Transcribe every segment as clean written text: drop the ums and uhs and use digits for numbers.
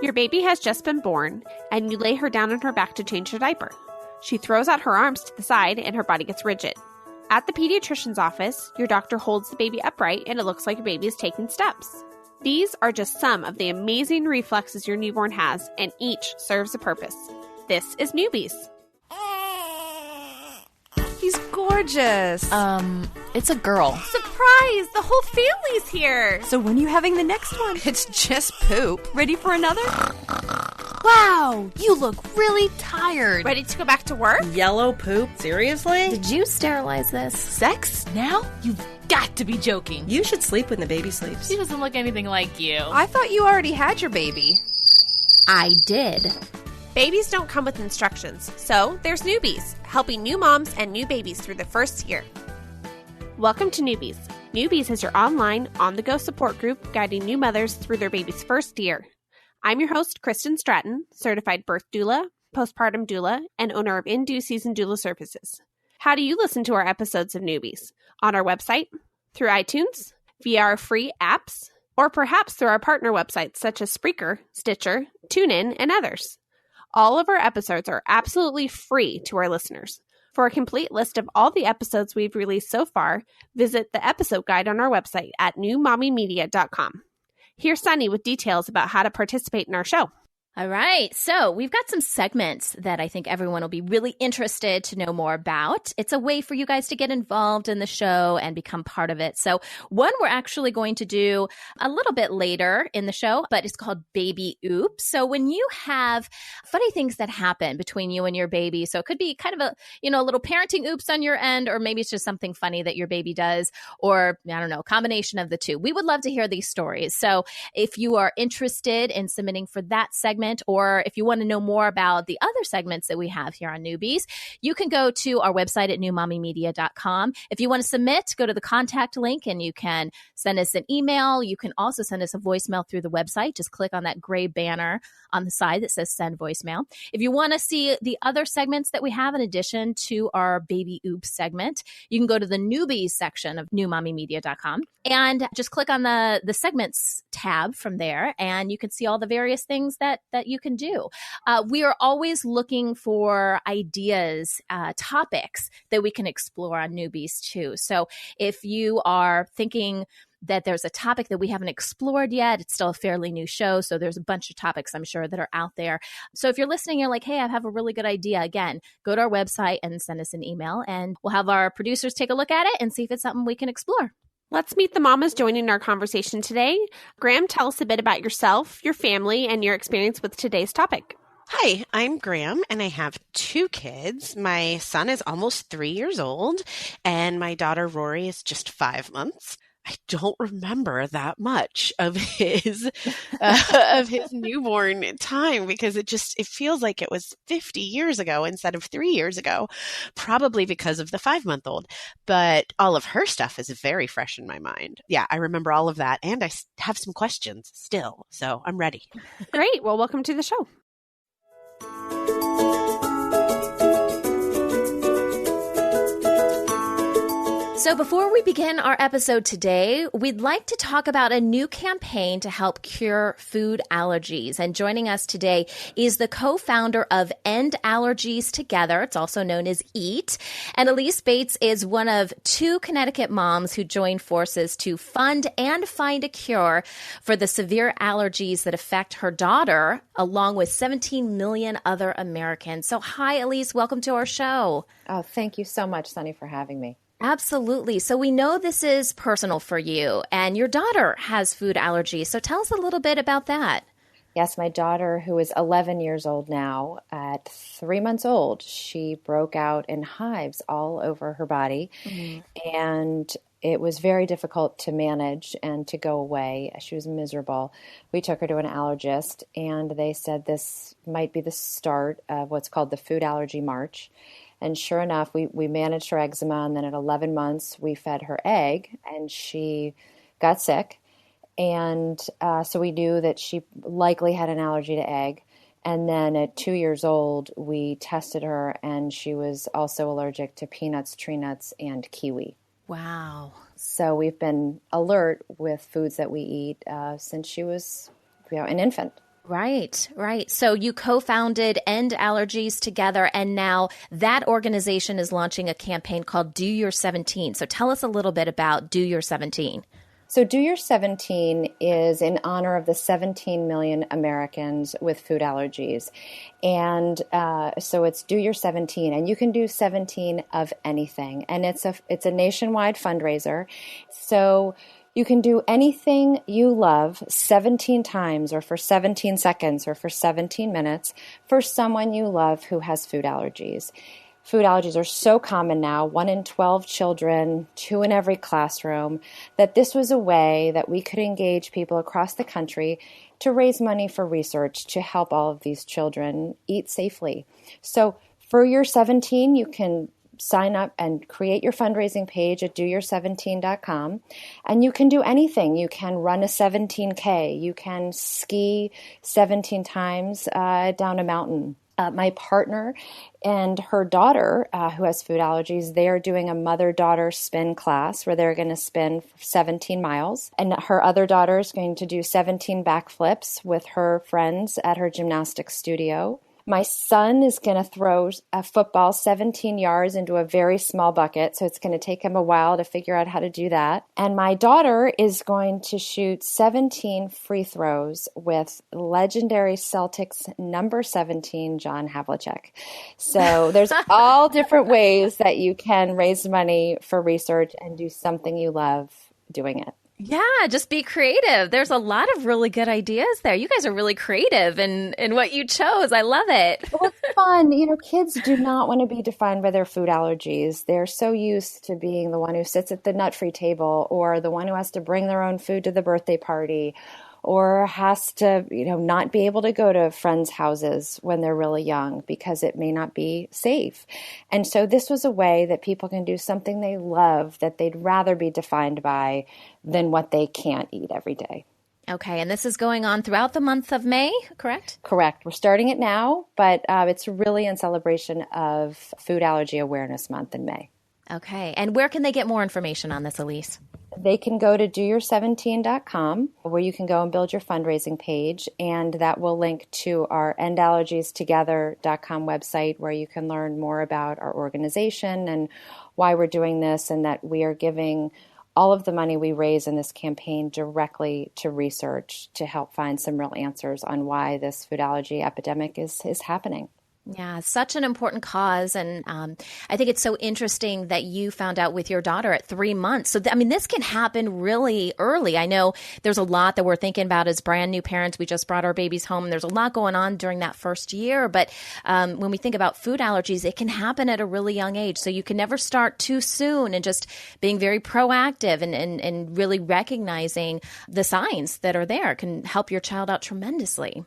Your baby has just been born, and you lay her down on her back to change her diaper. She throws out her arms to the side, and her body gets rigid. At the pediatrician's office, your doctor holds the baby upright, and it looks like your baby is taking steps. These are just some of the amazing reflexes your newborn has, and each serves a purpose. This is Newbies. He's gorgeous. It's a girl. Surprise! The whole family's here! So when are you having the next one? It's just poop. Ready for another? Wow, you look really tired. Ready to go back to work? Yellow poop? Seriously? Did you sterilize this? Sex? Now? You've got to be joking. You should sleep when the baby sleeps. She doesn't look anything like you. I thought you already had your baby. I did. Babies don't come with instructions, so there's Newbies, helping new moms and new babies through the first year. Welcome to Newbies. Newbies is your online, on-the-go support group guiding new mothers through their baby's first year. I'm your host, Kristen Stratton, certified birth doula, postpartum doula, and owner of In-Due Season Doula Services. How do you listen to our episodes of Newbies? On our website, through iTunes, via our free apps, or perhaps through our partner websites such as Spreaker, Stitcher, TuneIn, and others. All of our episodes are absolutely free to our listeners. For a complete list of all the episodes we've released so far, visit the episode guide on our website at newmommymedia.com. Here's Sunny with details about how to participate in our show. All right. So we've got some segments that I think everyone will be really interested to know more about. It's a way for you guys to get involved in the show and become part of it. So one we're actually going to do a little bit later in the show, but it's called Baby Oops. So when you have funny things that happen between you and your baby, so it could be kind of a little parenting oops on your end, or maybe it's just something funny that your baby does, or I don't know, combination of the two. We would love to hear these stories. So if you are interested in submitting for that segment, or if you want to know more about the other segments that we have here on Newbies, you can go to our website at newmommymedia.com. If you want to submit, go to the contact link and you can send us an email. You can also send us a voicemail through the website. Just click on that gray banner on the side that says send voicemail. If you want to see the other segments that we have in addition to our Baby Oops segment, you can go to the Newbies section of newmommymedia.com and just click on the segments tab from there, and you can see all the various things that you can do. We are always looking for ideas, topics that we can explore on Newbies too. So if you are thinking that there's a topic that we haven't explored yet, it's still a fairly new show, so there's a bunch of topics I'm sure that are out there. So if you're listening, you're like, hey, I have a really good idea. Again, go to our website and send us an email, and we'll have our producers take a look at it and see if it's something we can explore. Let's meet the mamas joining our conversation today. Graham, tell us a bit about yourself, your family, and your experience with today's topic. Hi, I'm Graham, and I have 2 kids. My son is almost 3 years old, and my daughter Rory is just 5 months. I don't remember that much of his newborn time, because it feels like it was 50 years ago instead of 3 years ago, probably because of the 5-month-old. But all of her stuff is very fresh in my mind. Yeah, I remember all of that, and I have some questions still, so I'm ready. Great. Well, welcome to the show. So before we begin our episode today, we'd like to talk about a new campaign to help cure food allergies. And joining us today is the co-founder of End Allergies Together. It's also known as EAT. And Elise Bates is one of 2 Connecticut moms who joined forces to fund and find a cure for the severe allergies that affect her daughter, along with 17 million other Americans. So hi, Elise. Welcome to our show. Oh, thank you so much, Sunny, for having me. Absolutely. So we know this is personal for you, and your daughter has food allergies. So tell us a little bit about that. Yes, my daughter, who is 11 years old now, at 3 months old, she broke out in hives all over her body, and it was very difficult to manage and to go away. She was miserable. We took her to an allergist, and they said this might be the start of what's called the Food Allergy March. And sure enough, we managed her eczema, and then at 11 months, we fed her egg, and she got sick. And so we knew that she likely had an allergy to egg. And then at 2 years old, we tested her, and she was also allergic to peanuts, tree nuts, and kiwi. Wow. So we've been alert with foods that we eat since she was an infant. Right, right. So you co-founded End Allergies together, and now that organization is launching a campaign called Do Your 17. So tell us a little bit about Do Your 17. So Do Your 17 is in honor of the 17 million Americans with food allergies. And so it's Do Your 17, and you can do 17 of anything. And it's a nationwide fundraiser. So you can do anything you love 17 times or for 17 seconds or for 17 minutes for someone you love who has food allergies. Food allergies are so common now, 1 in 12 children, 2 in every classroom, that this was a way that we could engage people across the country to raise money for research to help all of these children eat safely. So for your 17, you can sign up and create your fundraising page at doyour17.com. And you can do anything. You can run a 17K. You can ski 17 times down a mountain. My partner and her daughter, who has food allergies, they are doing a mother-daughter spin class where they're going to spin 17 miles. And her other daughter is going to do 17 backflips with her friends at her gymnastics studio. My son is going to throw a football 17 yards into a very small bucket, so it's going to take him a while to figure out how to do that. And my daughter is going to shoot 17 free throws with legendary Celtics number 17, John Havlicek. So there's all different ways that you can raise money for research and do something you love doing it. Yeah, just be creative. There's a lot of really good ideas there. You guys are really creative in what you chose. I love it. Well, it's fun. Kids do not want to be defined by their food allergies. They're so used to being the one who sits at the nut-free table or the one who has to bring their own food to the birthday party or has to, not be able to go to friends' houses when they're really young because it may not be safe. And so this was a way that people can do something they love that they'd rather be defined by than what they can't eat every day. Okay, and this is going on throughout the month of May, correct? Correct. We're starting it now, but it's really in celebration of Food Allergy Awareness Month in May. Okay, and where can they get more information on this, Elise? They can go to doyour17.com where you can go and build your fundraising page, and that will link to our endallergies.together.com website where you can learn more about our organization and why we're doing this, and that we are giving all of the money we raise in this campaign directly to research to help find some real answers on why this food allergy epidemic is happening. Yeah, such an important cause. And I think it's so interesting that you found out with your daughter at 3 months. So, this can happen really early. I know there's a lot that we're thinking about as brand new parents. We just brought our babies home. And there's a lot going on during that first year. But when we think about food allergies, it can happen at a really young age. So you can never start too soon, and just being very proactive and really recognizing the signs that are there can help your child out tremendously.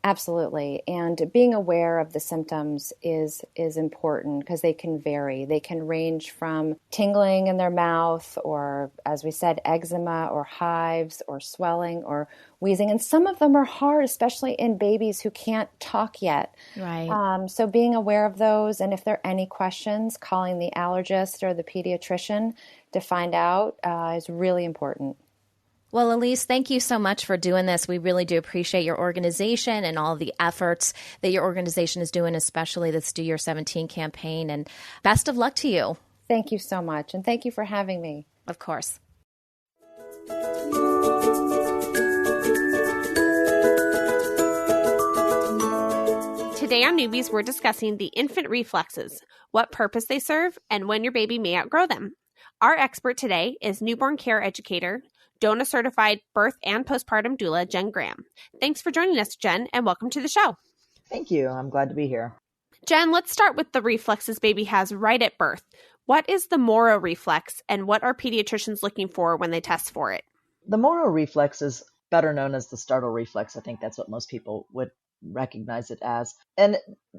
Absolutely. And being aware of the symptoms is important because they can vary. They can range from tingling in their mouth or, as we said, eczema or hives or swelling or wheezing. And some of them are hard, especially in babies who can't talk yet. Right. So being aware of those, and if there are any questions, calling the allergist or the pediatrician to find out is really important. Well, Elise, thank you so much for doing this. We really do appreciate your organization and all the efforts that your organization is doing, especially this Do Your 17 campaign. And best of luck to you. Thank you so much. And thank you for having me. Of course. Today on Newbies, we're discussing the infant reflexes, what purpose they serve, and when your baby may outgrow them. Our expert today is newborn care educator, DONA certified birth and postpartum doula, Jen Graham. Thanks for joining us, Jen, and welcome to the show. Thank you. I'm glad to be here. Jen, let's start with the reflexes baby has right at birth. What is the moro reflex, and what are pediatricians looking for when they test for it? The moro reflex is better known as the startle reflex. I think that's what most people would recognize it as. And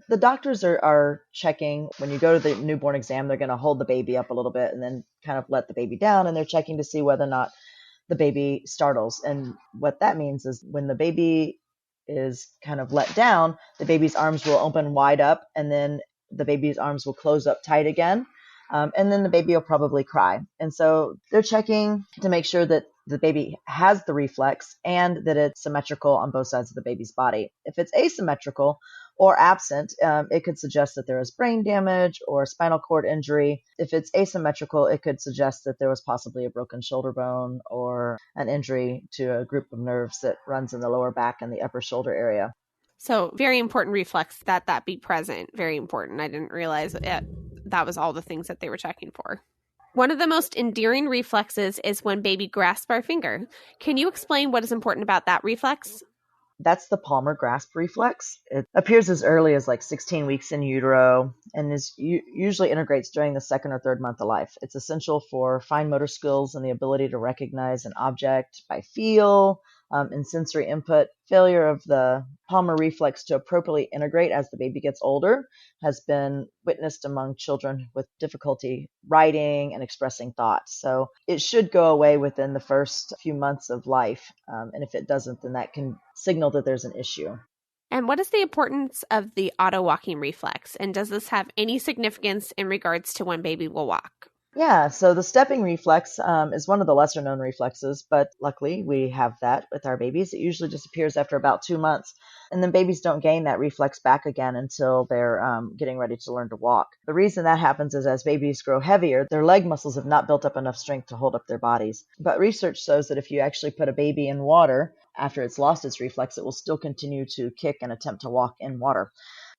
the doctors are checking when you go to the newborn exam, they're going to hold the baby up a little bit and then kind of let the baby down, and they're checking to see whether or not the baby startles. And what that means is when the baby is kind of let down, the baby's arms will open wide up, and then the baby's arms will close up tight again. And then the baby will probably cry. And so they're checking to make sure that the baby has the reflex and that it's symmetrical on both sides of the baby's body. If it's asymmetrical or absent, it could suggest that there is brain damage or spinal cord injury. If it's asymmetrical, it could suggest that there was possibly a broken shoulder bone or an injury to a group of nerves that runs in the lower back and the upper shoulder area. So very important reflex that be present. Very important. I didn't realize that was all the things that they were checking for. One of the most endearing reflexes is when baby grasps our finger. Can you explain what is important about that reflex? That's the palmar grasp reflex. It appears as early as like 16 weeks in utero and usually integrates during the second or third month of life. It's essential for fine motor skills and the ability to recognize an object by feel and sensory input. Failure of the palmar reflex to appropriately integrate as the baby gets older has been witnessed among children with difficulty writing and expressing thoughts. So it should go away within the first few months of life. And if it doesn't, then that can signal that there's an issue. And what is the importance of the auto walking reflex? And does this have any significance in regards to when baby will walk? Yeah, so the stepping reflex is one of the lesser known reflexes, but luckily we have that with our babies. It usually disappears after about 2 months, and then babies don't gain that reflex back again until they're getting ready to learn to walk. The reason that happens is as babies grow heavier, their leg muscles have not built up enough strength to hold up their bodies. But research shows that if you actually put a baby in water after it's lost its reflex, it will still continue to kick and attempt to walk in water.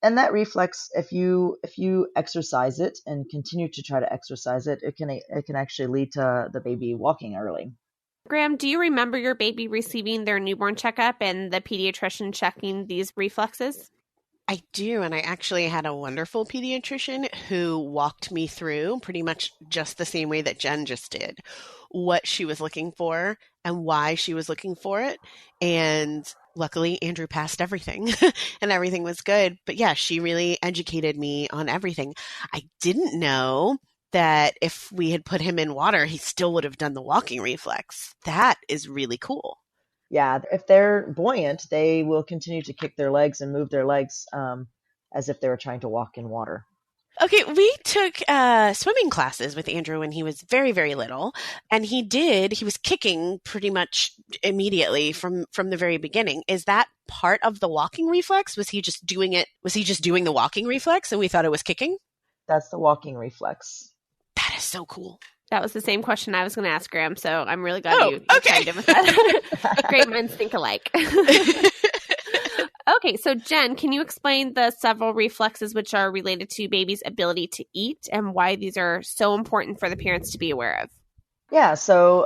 And that reflex, if you exercise it and continue to try to exercise it, it can actually lead to the baby walking early. Graham, do you remember your baby receiving their newborn checkup and the pediatrician checking these reflexes? I do, and I actually had a wonderful pediatrician who walked me through pretty much just the same way that Jen just did, what she was looking for and why she was looking for it. And luckily, Andrew passed everything and everything was good. But yeah, she really educated me on everything. I didn't know that if we had put him in water, he still would have done the walking reflex. That is really cool. Yeah, if they're buoyant, they will continue to kick their legs and move their legs as if they were trying to walk in water. Okay, we took swimming classes with Andrew when he was very, very little, and he was kicking pretty much immediately from the very beginning. Is that part of the walking reflex? Was he just doing the walking reflex and we thought it was kicking? That's the walking reflex. That is so cool. That was the same question I was going to ask, Graham, so I'm really glad you chimed in with that. Great minds think alike. Okay, so Jen, can you explain the several reflexes which are related to baby's ability to eat and why these are so important for the parents to be aware of? Yeah, so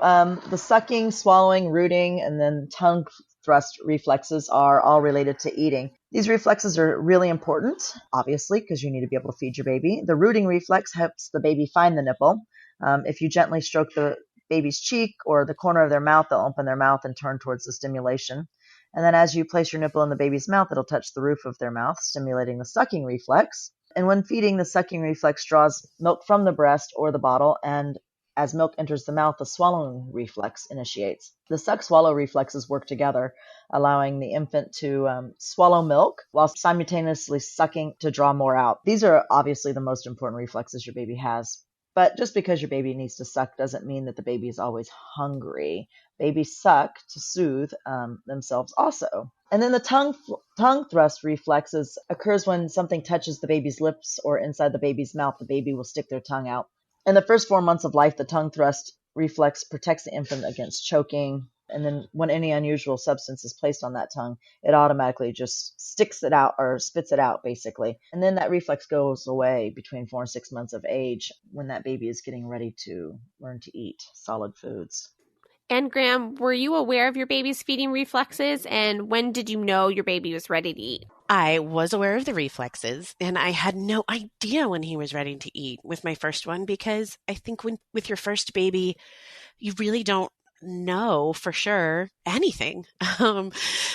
the sucking, swallowing, rooting, and then tongue thrust reflexes are all related to eating. These reflexes are really important, obviously, because you need to be able to feed your baby. The rooting reflex helps the baby find the nipple. If you gently stroke the baby's cheek or the corner of their mouth, they'll open their mouth and turn towards the stimulation. And then as you place your nipple in the baby's mouth, it'll touch the roof of their mouth, stimulating the sucking reflex. And when feeding, the sucking reflex draws milk from the breast or the bottle, and as milk enters the mouth, the swallowing reflex initiates. The suck-swallow reflexes work together, allowing the infant to swallow milk while simultaneously sucking to draw more out. These are obviously the most important reflexes your baby has. But just because your baby needs to suck doesn't mean that the baby is always hungry. Babies suck to soothe themselves also. And then the tongue thrust reflexes occurs when something touches the baby's lips or inside the baby's mouth. The baby will stick their tongue out. In the first 4 months of life, the tongue thrust reflex protects the infant against choking. And then when any unusual substance is placed on that tongue, it automatically just sticks it out or spits it out, basically. And then that reflex goes away between 4 and 6 months of age when that baby is getting ready to learn to eat solid foods. And Graham, were you aware of your baby's feeding reflexes? And when did you know your baby was ready to eat? I was aware of the reflexes, and I had no idea when he was ready to eat with my first one, because I think with your first baby, you really don't know for sure anything.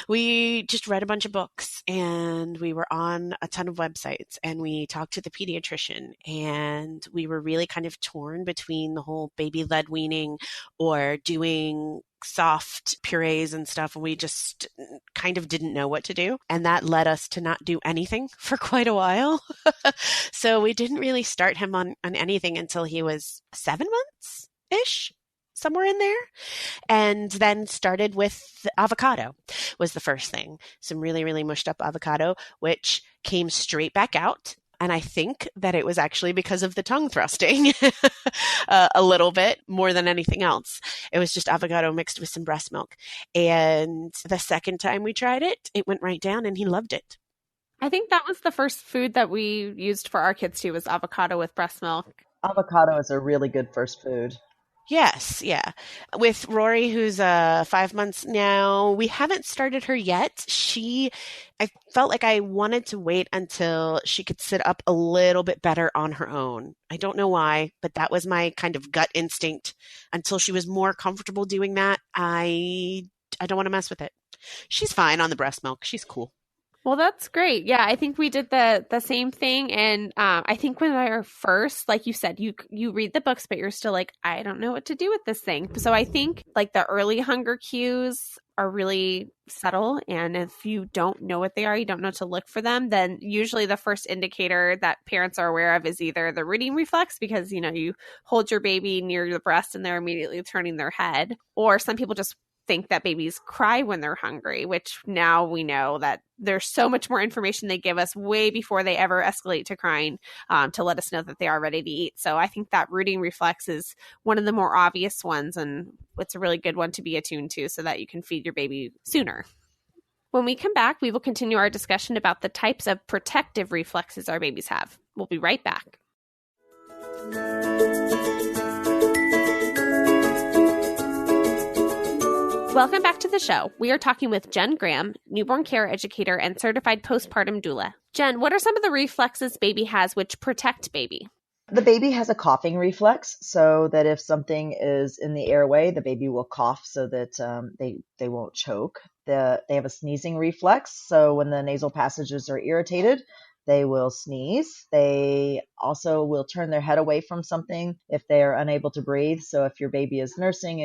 We just read a bunch of books, and we were on a ton of websites, and we talked to the pediatrician, and we were really kind of torn between the whole baby-led weaning or doing soft purees and stuff, and we just kind of didn't know what to do, and that led us to not do anything for quite a while. So we didn't really start him on anything until he was 7 months-ish. somewhere in there. And then started with the avocado was the first thing. Some really, really mushed up avocado, which came straight back out. And I think that it was actually because of the tongue thrusting a little bit more than anything else. It was just avocado mixed with some breast milk. And the second time we tried it, it went right down and he loved it. I think that was the first food that we used for our kids too, was avocado with breast milk. Avocado is a really good first food. Yes, yeah. With Rory, who's 5 months now, we haven't started her yet. I felt like I wanted to wait until she could sit up a little bit better on her own. I don't know why, but that was my kind of gut instinct. Until she was more comfortable doing that, I don't want to mess with it. She's fine on the breast milk. She's cool. Well, that's great. Yeah, I think we did the same thing. And I think when they were first, like you said, you read the books, but you're still like, I don't know what to do with this thing. So I think like the early hunger cues are really subtle. And if you don't know what they are, you don't know to look for them, then usually the first indicator that parents are aware of is either the rooting reflex, because, you hold your baby near the breast and they're immediately turning their head, or some people just think that babies cry when they're hungry, which now we know that there's so much more information they give us way before they ever escalate to crying, to let us know that they are ready to eat. So I think that rooting reflex is one of the more obvious ones, and it's a really good one to be attuned to so that you can feed your baby sooner. When we come back, we will continue our discussion about the types of protective reflexes our babies have. We'll be right back. Welcome back to the show. We are talking with Jen Graham, newborn care educator and certified postpartum doula. Jen, what are some of the reflexes baby has which protect baby? The baby has a coughing reflex, so that if something is in the airway, the baby will cough so that they won't choke. They have a sneezing reflex, so when the nasal passages are irritated, they will sneeze. They also will turn their head away from something if they are unable to breathe. So if your baby is nursing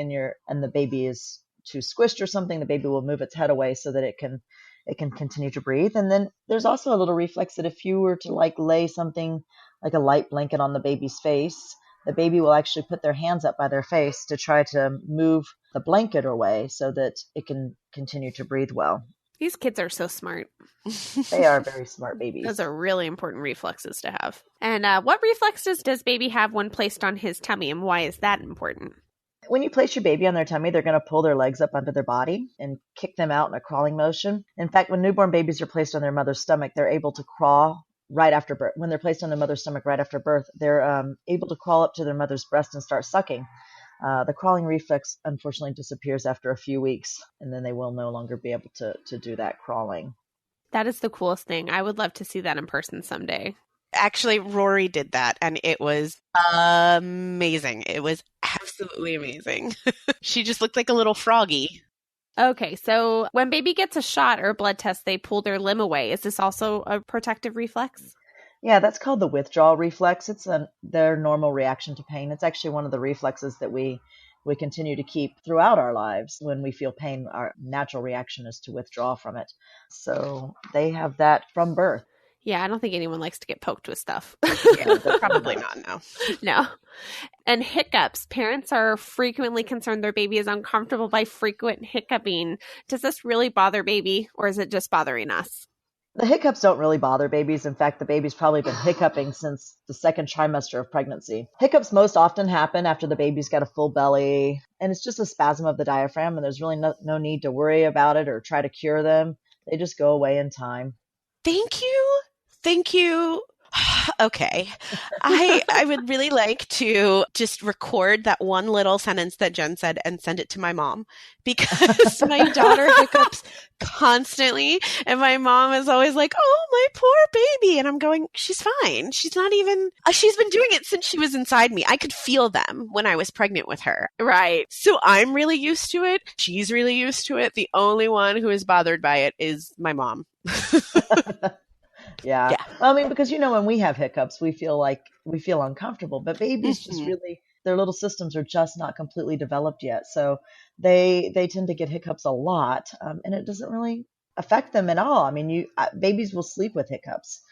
and the baby is too squished or something, the baby will move its head away so that it can continue to breathe. And then there's also a little reflex that if you were to lay something like a light blanket on the baby's face, the baby will actually put their hands up by their face to try to move the blanket away so that it can continue to breathe well. These kids are so smart. They are very smart babies. Those are really important reflexes to have. And what reflexes does baby have when placed on his tummy, and why is that important? When you place your baby on their tummy, they're going to pull their legs up under their body and kick them out in a crawling motion. In fact, when newborn babies are placed on their mother's stomach, they're able to crawl right after birth. When they're placed on their mother's stomach right after birth, they're able to crawl up to their mother's breast and start sucking. The crawling reflex, unfortunately, disappears after a few weeks, and then they will no longer be able to do that crawling. That is the coolest thing. I would love to see that in person someday. Actually, Rory did that, and it was amazing. It was absolutely amazing. She just looked like a little froggy. Okay, so when baby gets a shot or a blood test, they pull their limb away. Is this also a protective reflex? Yeah, that's called the withdrawal reflex. It's their normal reaction to pain. It's actually one of the reflexes that we continue to keep throughout our lives. When we feel pain, our natural reaction is to withdraw from it. So they have that from birth. Yeah, I don't think anyone likes to get poked with stuff. Yeah, probably not, no. No. And hiccups. Parents are frequently concerned their baby is uncomfortable by frequent hiccuping. Does this really bother baby, or is it just bothering us? The hiccups don't really bother babies. In fact, the baby's probably been hiccuping since the second trimester of pregnancy. Hiccups most often happen after the baby's got a full belly, and it's just a spasm of the diaphragm, and there's really no need to worry about it or try to cure them. They just go away in time. Thank you. Thank you. Okay. I would really like to just record that one little sentence that Jen said and send it to my mom, because my daughter hiccups constantly, and my mom is always like, oh, my poor baby. And I'm going, she's fine. She's not even, she's been doing it since she was inside me. I could feel them when I was pregnant with her. Right. So I'm really used to it. She's really used to it. The only one who is bothered by it is my mom. Yeah. Well, I mean, because, when we have hiccups, we feel uncomfortable, but babies just really, their little systems are just not completely developed yet. So they tend to get hiccups a lot, and it doesn't really affect them at all. I mean, babies will sleep with hiccups.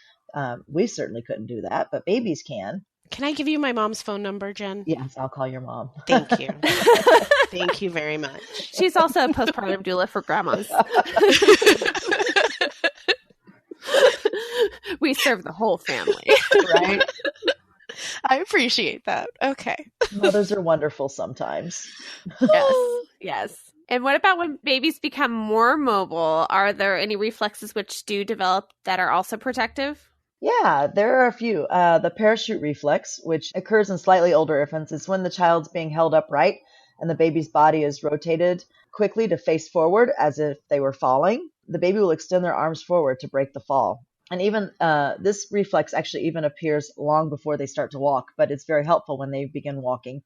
We certainly couldn't do that, but babies can. Can I give you my mom's phone number, Jen? Yes, I'll call your mom. Thank you. Thank you very much. She's also a postpartum doula for grandmas. We serve the whole family. Right? I appreciate that. Okay. Mothers are wonderful sometimes. Yes. And what about when babies become more mobile? Are there any reflexes which do develop that are also protective? Yeah, there are a few. The parachute reflex, which occurs in slightly older infants, is when the child's being held upright and the baby's body is rotated quickly to face forward as if they were falling. The baby will extend their arms forward to break the fall. And even this reflex actually even appears long before they start to walk, but it's very helpful when they begin walking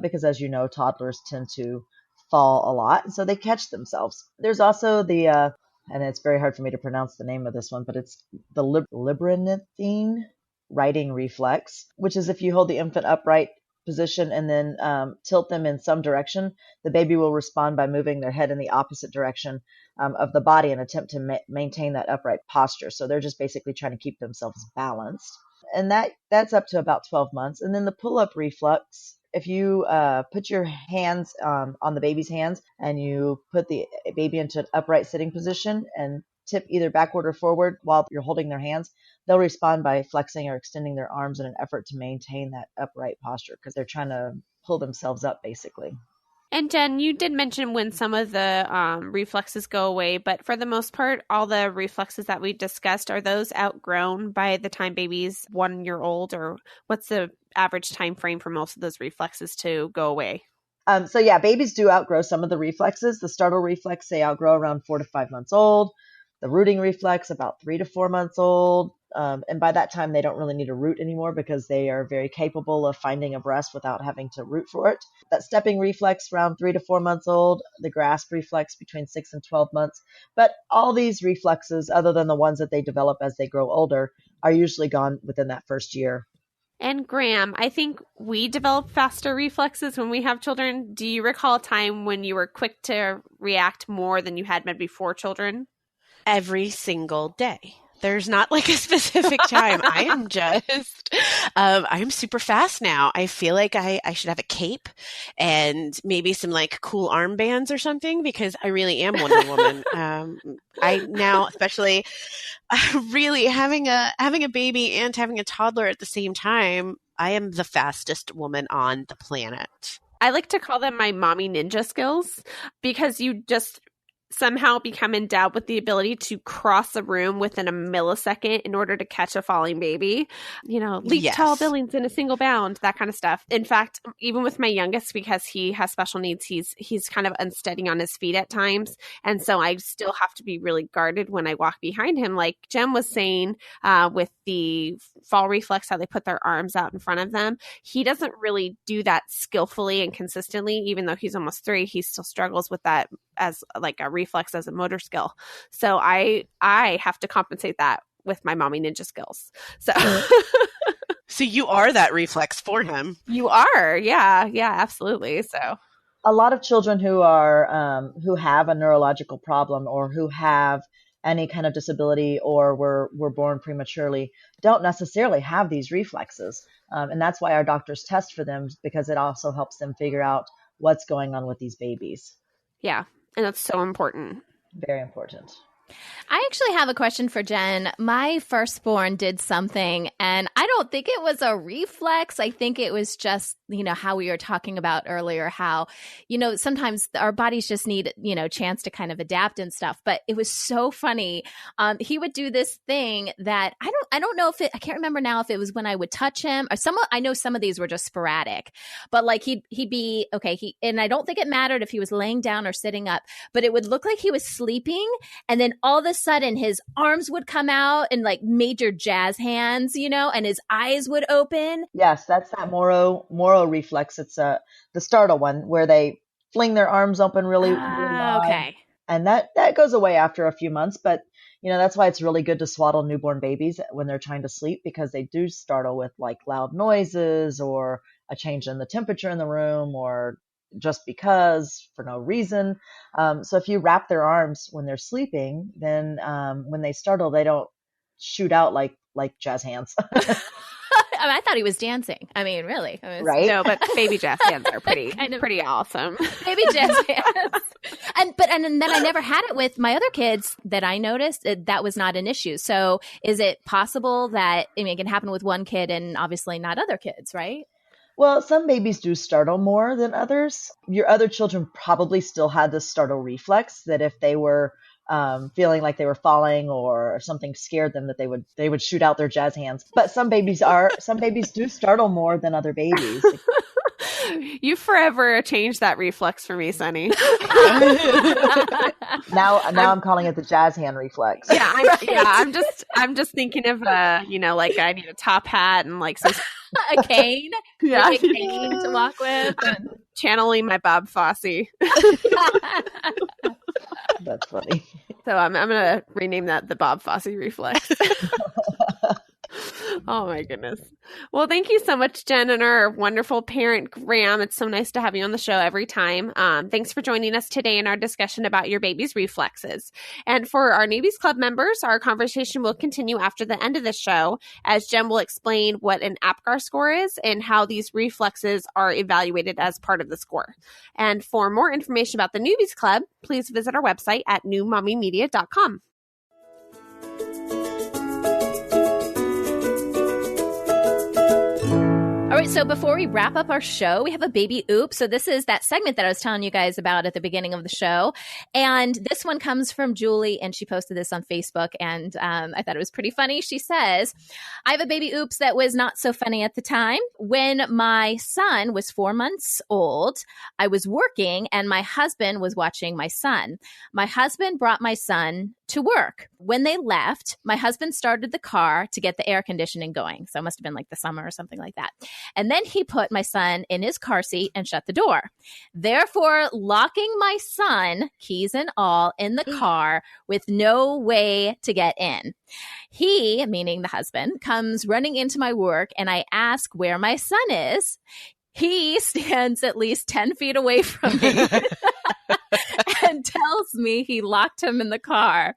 because, as you know, toddlers tend to fall a lot, and so they catch themselves. There's also the, and it's very hard for me to pronounce the name of this one, but it's the labyrinthine righting reflex, which is if you hold the infant upright position and then tilt them in some direction, the baby will respond by moving their head in the opposite direction of the body and attempt to maintain that upright posture. So they're just basically trying to keep themselves balanced. And that's up to about 12 months. And then the pull-up reflex, if you put your hands on the baby's hands and you put the baby into an upright sitting position and tip either backward or forward while you're holding their hands, they'll respond by flexing or extending their arms in an effort to maintain that upright posture because they're trying to pull themselves up, basically. And Jen, you did mention when some of the reflexes go away, but for the most part, all the reflexes that we discussed, are those outgrown by the time baby's 1 year old, or what's the average time frame for most of those reflexes to go away? So yeah, babies do outgrow some of the reflexes. The startle reflex, they outgrow around 4 to 5 months old. The rooting reflex, about 3 to 4 months old. And by that time, they don't really need to root anymore because they are very capable of finding a breast without having to root for it. That stepping reflex, around 3 to 4 months old. The grasp reflex, between 6 and 12 months. But all these reflexes, other than the ones that they develop as they grow older, are usually gone within that first year. And Graham, I think we develop faster reflexes when we have children. Do you recall a time when you were quick to react more than you had been before children? Every single day. There's not like a specific time. I am just, I'm super fast now. I feel like I should have a cape and maybe some like cool armbands or something because I really am Wonder Woman. I now, especially really having a baby and having a toddler at the same time, I am the fastest woman on the planet. I like to call them my mommy ninja skills because you just somehow become endowed with the ability to cross a room within a millisecond in order to catch a falling baby. You know, leap tall buildings in a single bound, that kind of stuff. In fact, even with my youngest, because he has special needs, he's kind of unsteady on his feet at times. And so I still have to be really guarded when I walk behind him. Like Jem was saying with the fall reflex, how they put their arms out in front of them. He doesn't really do that skillfully and consistently, even though he's almost 3, he still struggles with that as like a reflex as a motor skill. So I have to compensate that with my mommy ninja skills. So So you are that reflex for him. You are. Yeah, absolutely. So a lot of children who are who have a neurological problem or who have any kind of disability or were born prematurely don't necessarily have these reflexes. And that's why our doctors test for them, because it also helps them figure out what's going on with these babies. Yeah. And that's so important. Very important. I actually have a question for Jen. My firstborn did something, and I don't think it was a reflex. I think it was just, how we were talking about earlier, how, sometimes our bodies just need, chance to kind of adapt and stuff. But it was so funny. He would do this thing that I don't know I can't remember now if it was when I would touch him or I know some of these were just sporadic, but like he'd be, okay. And I don't think it mattered if he was laying down or sitting up, but it would look like he was sleeping. And then all of a sudden his arms would come out in like major jazz hands, and his eyes would open. Yes, that's that moro reflex. It's the startle one where they fling their arms open really wide. Okay. And that goes away after a few months, but that's why it's really good to swaddle newborn babies when they're trying to sleep, because they do startle with like loud noises or a change in the temperature in the room or just because for no reason. So if you wrap their arms when they're sleeping, then when they startle, they don't shoot out like jazz hands. I thought he was dancing. I mean, really. Right? No, but baby jazz hands are pretty know. pretty awesome. Baby jazz hands. And then I never had it with my other kids that I noticed. That was not an issue. So is it possible that it can happen with one kid and obviously not other kids, right? Well, some babies do startle more than others. Your other children probably still had this startle reflex that if they were feeling like they were falling or something scared them, that they would shoot out their jazz hands. But some babies do startle more than other babies. You forever changed that reflex for me, Sunny. Now I'm calling it the jazz hand reflex. Yeah, I'm just thinking of like I need a top hat and like some A cane? Yeah. Like a cane to walk with? And... channeling my Bob Fosse. That's funny. So I'm gonna rename that the Bob Fosse reflex. Oh my goodness. Well, thank you so much, Jen, and our wonderful parent, Graham. It's so nice to have you on the show every time. Thanks for joining us today in our discussion about your baby's reflexes. And for our Newbies Club members, our conversation will continue after the end of the show, as Jen will explain what an APGAR score is and how these reflexes are evaluated as part of the score. And for more information about the Newbies Club, please visit our website at newmommymedia.com. All right, so before we wrap up our show, we have a baby oops. So this is that segment that I was telling you guys about at the beginning of the show. And this one comes from Julie, and she posted this on Facebook, and I thought it was pretty funny. She says, I have a baby oops that was not so funny at the time. When my son was 4 months old, I was working, and my husband was watching my son. My husband brought my son to work. When they left, my husband started the car to get the air conditioning going. So it must have been like the summer or something like that. And then he put my son in his car seat and shut the door, therefore locking my son, keys and all, in the car with no way to get in. He, meaning the husband, comes running into my work, and I ask where my son is. He stands at least 10 feet away from me and tells me he locked him in the car.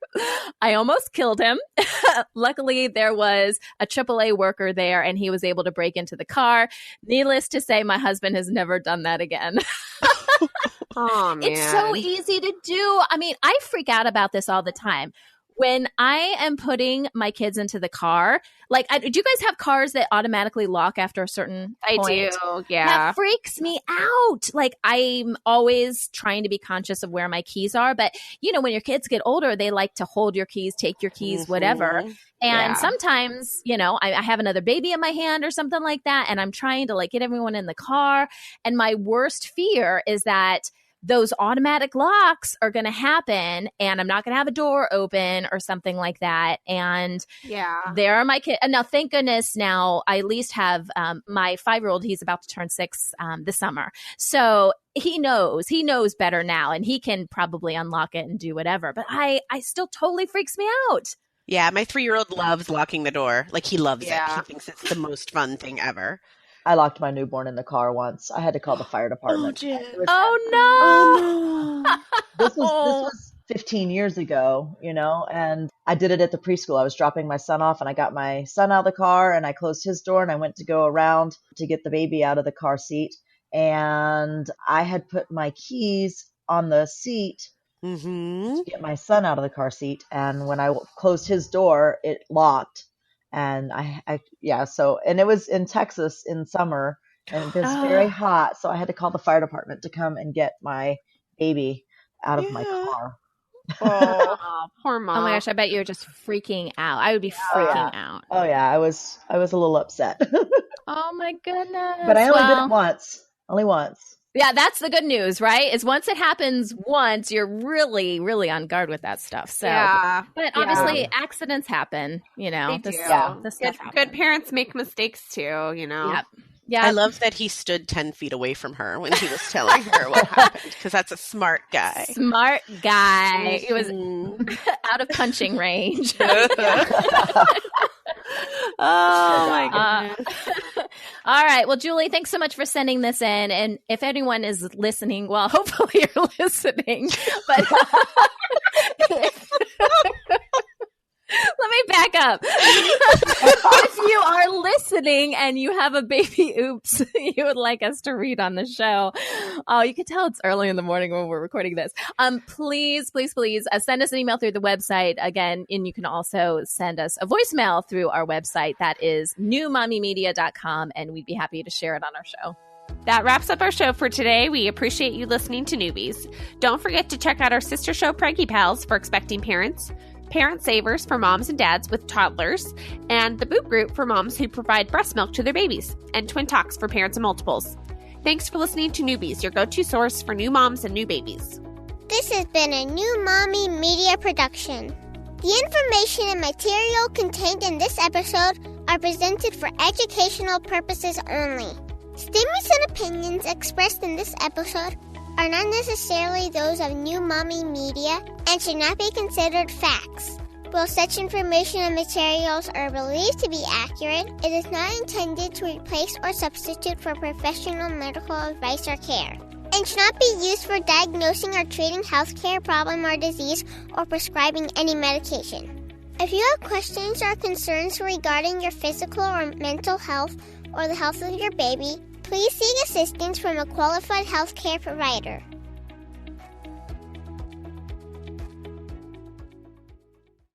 I almost killed him. Luckily, there was a AAA worker there, and he was able to break into the car. Needless to say, my husband has never done that again. Oh, man. It's so easy to do. I mean, I freak out about this all the time. When I am putting my kids into the car, like, do you guys have cars that automatically lock after a certain point? I do, yeah. That freaks me out. Like, I'm always trying to be conscious of where my keys are. But, when your kids get older, they like to hold your keys, take your keys, whatever. And sometimes, I have another baby in my hand or something like that, and I'm trying to, like, get everyone in the car. And my worst fear is that those automatic locks are going to happen, and I'm not going to have a door open or something like that. And there are my kids. And now, thank goodness, now I at least have my 5-year-old. He's about to turn 6 this summer. So he knows better now, and he can probably unlock it and do whatever. But I still totally freaks me out. Yeah, my 3-year-old loves locking the door. Like, he loves it. He thinks it's the most fun thing ever. I locked my newborn in the car once. I had to call the fire department. Oh, no. This was 15 years ago, and I did it at the preschool. I was dropping my son off, and I got my son out of the car, and I closed his door, and I went to go around to get the baby out of the car seat. And I had put my keys on the seat to get my son out of the car seat. And when I closed his door, it locked. And and it was in Texas in summer, and it was very hot. So I had to call the fire department to come and get my baby out of my car. Oh, poor mom. Oh my gosh, I bet you were just freaking out. I would be freaking out. Oh yeah, I was a little upset. Oh my goodness. But I only did it once. Only once. Yeah, that's the good news, right? Is once it happens once, you're really, really on guard with that stuff. So, but obviously accidents happen, They do. Good parents make mistakes too, Yep. Yeah. I love that he stood 10 feet away from her when he was telling her what happened, because that's a smart guy. Smart guy. He was out of punching range. Oh my goodness. All right. Well, Julie, thanks so much for sending this in. And if anyone is listening, well, hopefully you're listening. But let me back up. If you are listening and you have a baby oops you would like us to read on the show, oh, you can tell it's early in the morning when we're recording this. Please send us an email through the website again, and you can also send us a voicemail through our website. That is newmommymedia.com, and we'd be happy to share it on our show. That wraps up our show for today. We appreciate you listening to Newbies. Don't forget to check out our sister show, Preggy Pals, for expecting parents, Parent Savers for moms and dads with toddlers, and the Boop Group for moms who provide breast milk to their babies, and Twin Talks for parents and multiples. Thanks for listening to Newbies, your go-to source for new moms and new babies. This has been a New Mommy Media production. The information and material contained in this episode are presented for educational purposes only. Statements and opinions expressed in this episode are not necessarily those of New Mommy Media and should not be considered facts. While such information and materials are believed to be accurate, it is not intended to replace or substitute for professional medical advice or care, and should not be used for diagnosing or treating healthcare problem or disease or prescribing any medication. If you have questions or concerns regarding your physical or mental health or the health of your baby, please seek assistance from a qualified healthcare provider.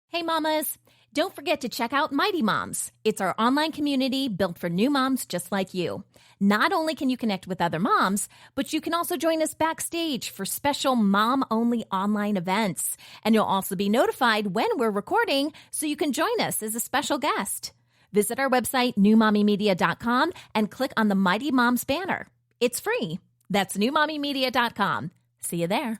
Hey mamas, don't forget to check out Mighty Moms. It's our online community built for new moms just like you. Not only can you connect with other moms, but you can also join us backstage for special mom-only online events. And you'll also be notified when we're recording so you can join us as a special guest. Visit our website, newmommymedia.com, and click on the Mighty Moms banner. It's free. That's newmommymedia.com. See you there.